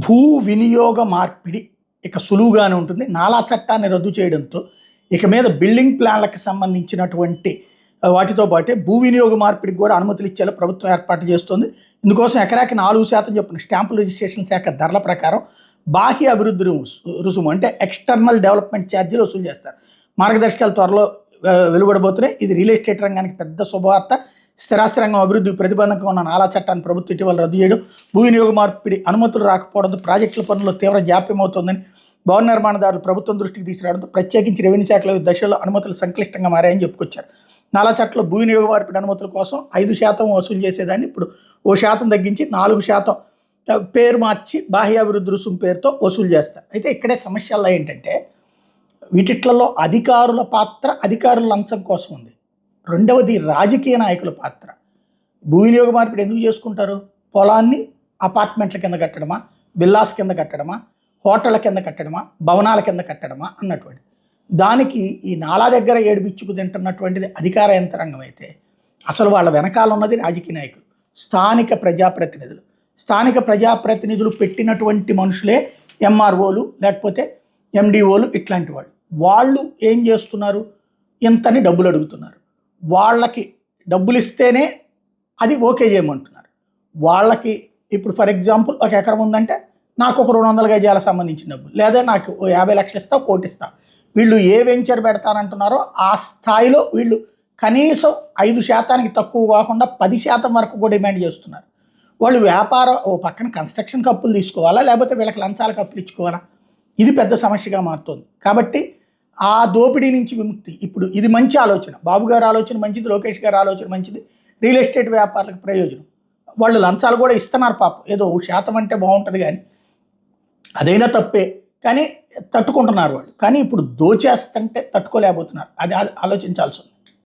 భూ వినియోగ మార్పిడి ఇక సులువుగానే ఉంటుంది. నాలా చట్టాన్ని రద్దు చేయడంతో ఇక మీద బిల్డింగ్ ప్లాన్లకు సంబంధించినటువంటి వాటితో పాటే భూ వినియోగ మార్పిడికి కూడా అనుమతులు ఇచ్చేలా ప్రభుత్వం ఏర్పాటు చేస్తుంది. ఇందుకోసం ఎకరాకి 4% చొప్పున స్టాంపుల్ రిజిస్ట్రేషన్ శాఖ ధరల ప్రకారం బాహ్య అభివృద్ధి రుసుము అంటే ఎక్స్టర్నల్ డెవలప్మెంట్ ఛార్జీలు వసూలు చేస్తారు. మార్గదర్శకాలు త్వరలో వెలువడబోతున్నాయి. ఇది రియల్ ఎస్టేట్ రంగానికి పెద్ద శుభవార్త. స్థిరాస్తి రంగం అభివృద్ధికి ప్రతిబంధకంగా ఉన్న నాలా చట్టాన్ని ప్రభుత్వం ఇటీవల రద్దు చేయడం, భూ వినియోగ మార్పిడి అనుమతులు రాకపోవడంతో ప్రాజెక్టుల పనుల్లో తీవ్ర జాప్యం అవుతోందని భవన నిర్మాణదారులు ప్రభుత్వం దృష్టికి తీసుకురావడంతో ప్రత్యేకించి రెవెన్యూ శాఖలో ఈ దశలో అనుమతులు సంక్లిష్టంగా మారాయని చెప్పుకొచ్చారు. నాలా చట్టంలో భూ వినియోగ మార్పిడి అనుమతుల కోసం 5% వసూలు చేసేదాన్ని ఇప్పుడు 1% తగ్గించి 4% పేరు మార్చి బాహ్య అభివృద్ధి రుసుము పేరుతో వసూలు చేస్తారు. అయితే ఇక్కడే సమస్యల్లో ఏంటంటే వీటిట్లలో అధికారుల పాత్ర అధికారుల లంచం కోసం ఉంది. రెండవది రాజకీయ నాయకుల పాత్ర. భూ వినియోగ మార్పిడి ఎందుకు చేసుకుంటారు? పొలాన్ని అపార్ట్మెంట్ల కింద కట్టడమా, విల్లాస్ కింద కట్టడమా, హోటళ్ళ కింద కట్టడమా, భవనాల కింద కట్టడమా అన్నటువంటి దానికి ఈ నాలా దగ్గర ఏడుపిచ్చుకు తింటున్నటువంటిది అధికార యంత్రాంగం అయితే అసలు వాళ్ళ వెనకాల ఉన్నది రాజకీయ నాయకులు, స్థానిక ప్రజాప్రతినిధులు. స్థానిక ప్రజాప్రతినిధులు పెట్టినటువంటి మనుషులే ఎంఆర్ఓలు లేకపోతే ఎండిఓలు ఇట్లాంటి వాళ్ళు ఏం చేస్తున్నారు? ఇంతని డబ్బులు అడుగుతున్నారు. వాళ్ళకి డబ్బులు ఇస్తేనే అది ఓకే చేయమంటున్నారు. వాళ్ళకి ఇప్పుడు ఫర్ ఎగ్జాంపుల్ ఒక ఎకరం ఉందంటే నాకు ఒక 200 గజాలకు సంబంధించిన డబ్బులు, లేదా నాకు 50 లక్షలు ఇస్తా, 1 కోటి ఇస్తా. వీళ్ళు ఏ వెంచర్ పెడతానంటున్నారో ఆ స్థాయిలో వీళ్ళు కనీసం 5% తక్కువ కాకుండా 10% వరకు కూడా డిమాండ్ చేస్తున్నారు. వాళ్ళు వ్యాపారం ఓ పక్కన కన్స్ట్రక్షన్ కప్పులు తీసుకోవాలా, లేకపోతే వీళ్ళకి లంచాల కప్పులు ఇచ్చుకోవాలా? ఇది పెద్ద సమస్యగా మారుతుంది. కాబట్టి ఆ దోపిడీ నుంచి విముక్తి ఇప్పుడు ఇది మంచి ఆలోచన. బాబు గారి ఆలోచన మంచిది, లోకేష్ గారి ఆలోచన మంచిది, రియల్ ఎస్టేట్ వ్యాపారులకు ప్రయోజనం. వాళ్ళు లంచాలు కూడా ఇస్తున్నారు పాపం, ఏదో 1% అంటే బాగుంటుంది కానీ అదైనా తప్పే, కానీ తట్టుకుంటున్నారు వాళ్ళు. కానీ ఇప్పుడు దోచేస్తుంటే తట్టుకోలేకపోతున్నారు. అది ఆలోచించాల్సి ఉంది.